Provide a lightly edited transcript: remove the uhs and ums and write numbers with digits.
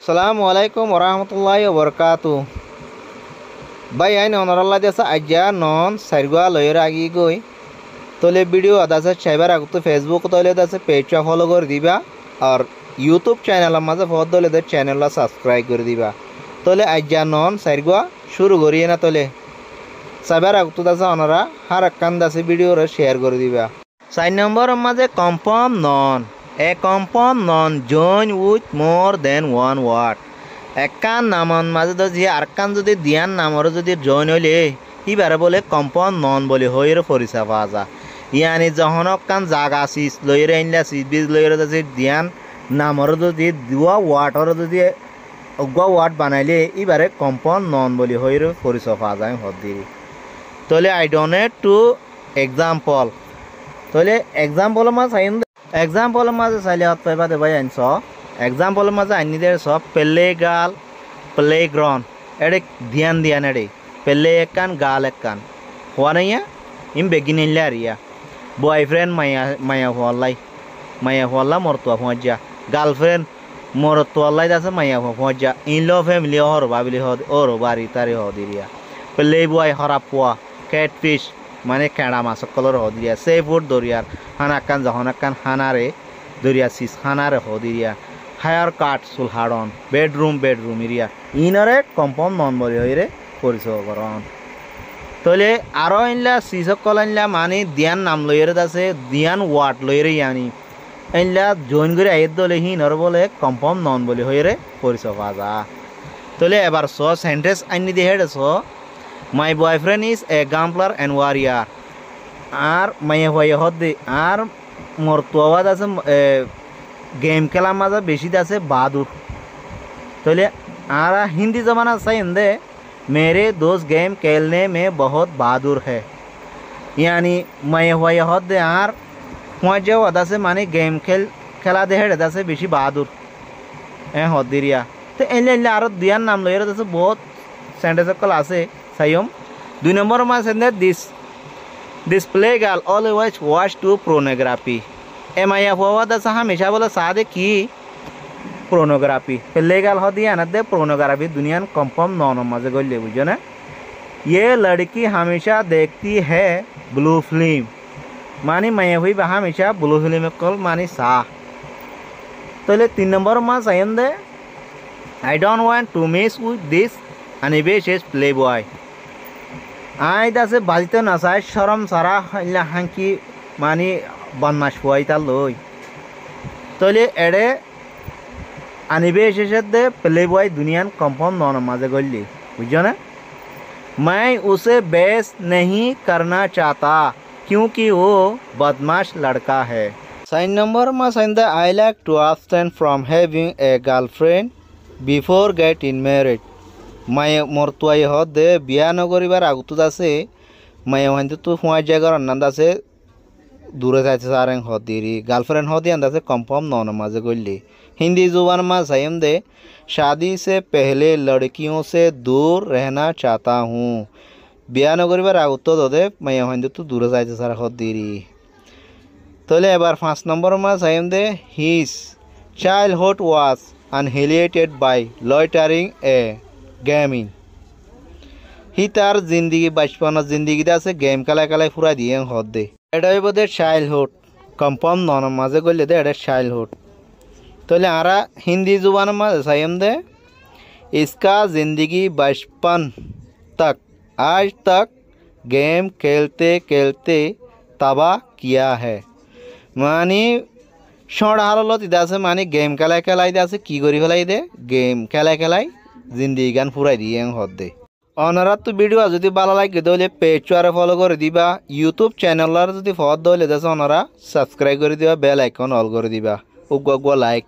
আসসালামু আলাইকুম ওরহামতুল্লাহি ওবরকাতু। ভাই আইন অনরাল্লা দেশে আজ্ঞা নন সাইরগুয়া লয়ের আগি গই তোলে ভিডিও আদাসে চাইবার আগতো ফেসবুক তলে দাসে পেজটা ফলো করে দিবা আর ইউটিউব চ্যানেল মাঝে ফদ দলে দে চ্যানেলটা সাবস্ক্রাইব করে দিবা। তোলে আজ্ঞা নন সাইরগুয়া শুরু করিয়ে না তোলে চাইবার আগতো দাসে অনরা হার একখান দাসে ভিডিও শেয়ার করে দিবা। 4 নম্বর মাঝে compound noun a compound noun join with more than one word. একখান নামন মাঝে যদি আরকান যদি দিয়ান নামর যদি জয়েন হইলে ইবারে বলে কম্পাউন্ড নন বলে হইরে পরিচয় পাওয়া যায়। ইয়ানি যখন কান জাগা সিস লইরে আনলা সিস বীজ লইরে যদি দিয়ান নামর যদি দুয়া ওয়ার্ডর যদি অগুয়া ওয়ার্ড বানাইলে ইবারে কম্পাউন্ড নন বলে হইরে পরিচয় পাওয়া যায় হদ্দিরি। তাহলে আই ডোনেট টু এক্সাম্পল তাহলে এক্সাম্পল মাঝে চাইলে হাত পাইবা দেবাই আনছ এক্সাম্পল মাঝে আনি দে সব প্লে গাল প্লে গ্রাউন্ড এডে ধ্যান দিয়ান এডে প্লে একখান গাল একখান হওয়া নাইয়া ইম বেগিন নিলে আর ইয়া বয়ফ্রেন্ড মায়া হওয়াল্লা মরতুয়া পৌঁছা গার্লফ্রেন্ড মরতুয়াল্লাই আছে মায়া পৌঁছা ইন ফ্যামিলি হর ভাবিলি ওর বাড়ি তারি হদিরিয়া প্লে বয় হরা পোয়া ক্যাটফিশ মানে কেড়া মাছ কলর হদিরিয়া সে ফুড দরিয়ার হানাক্কান যখন একখান হানারে দরিয়া সিস হানারে হদিরিয়া হায়ার কাট চুল হাড়ন বেডরুম ইরিয়া ইনরে কম্পাউন্ড নন বলি হইরে পরিচয় করন। তাহলে আরও ইনলা সিসকল আনলা মানে দিয়ান নাম লইরে আছে দিয়ান ওয়ার্ড লইরে ইয়ানি ইনলা জয়েন করে আইত দলে হিনর বলে কম্পাউন্ড নন বলি হইরে পরিচয় পাওয়া যা। তাহলে এবার সেন্টেন্স আনি দিয়ে head my boyfriend is a gambler and warrior আর মাইয়া হয়ে হদ্দে আর মোর তোয়াদ আছে গেম খেলার মাঝে বেশি আছে বাহাদুর। তাহলে আর হিন্দি জমানা চাইন দে मेरे दोस्त गेम खेलने में बहुत बहादुर है यानी माइया हয়ে হদ্দে আর মজা ওদা से মানে গেম খেলা দে হেড আছে বেশি বাহাদুর হদ্দিরিয়া। তো এলে আরো দিয়ার নাম লইর আছে বহুত সেন্টেন্স সকল আছে সাইম 2 নম্বর মাস and this play girl always watch to pornography ए माया फवाद सा हमेशा बोला सादे की प्रोनोग्राफी प्ले गर्ल हो दिया ना दे प्रोनोग्राफी दुनिया कंफर्म नॉन मजे गोले बुझो ना। ये लड़की हमेशा देखती है ब्लू फिल्म मानी माया हुई हमेशा ब्लू फिल्म कल मानी सा। तो ले 3 नंबर मास आयन दे I don't want to miss with this unambitious play boy I दासे बाजिते ना साय शरम सारा हल्ला हांकी मानी बदमाश हुआईता लोई। तो ले एडे अनएम्बिशियस दे प्ले बॉय दुनिया कंपाउंड नॉन मजे गोली बुझो ना। मैं उसे बेस नहीं करना चाहता क्योंकि वो बदमाश लड़का है। 4 नंबर में साइन the I like to abstain from having a girlfriend before getting married माय मोरतुआई हदे बिया नगरीबार आगुत আছে माय हंदे तो हुआ जगह अन्नदा से दूर जाते सारें हदीरी गर्लफ्रेंड हदी अंदा से कंफर्म नॉन मजे गोली। हिंदी जुबान में सयम दे शादी से पहले लड़कियों से दूर रहना चाहता हूँ बिया नगरीबार आगुत दे माय हंदे तो दूर जाते सारा हदीरी। तले एबार 5 नंबर में सयम they his childhood was annihilated by loitering a gaming ही तार जिंदगी बचपन जिंदगी से गेम खेला खेला पूरा दिए हद दे एडाई बोदे चाइल्डहुड कंपाउंड नॉन मजे गोले दे एडे चाइल्डहुड। तो आरा हिंदी जुबान में सयम दे इसका जिंदगी बचपन तक आज तक गेम खेलते खेलते तबाह किया है मानी शॉर्ट हारलो इदा से मानी गेम खेला खेलाई दे की करी फेलाई दे गेम खेला खेलाई जिंदगी गान पुराई दिए हद दे। अनारा तो वीडियो जो भालो लागे दले पेज आरे फलो कर दिबा यूट्यूब चैनल जो फद दले अनारा सब्सक्राइब कर दिबा बेल आइकन ऑल कर दिबा उगुआ लाइक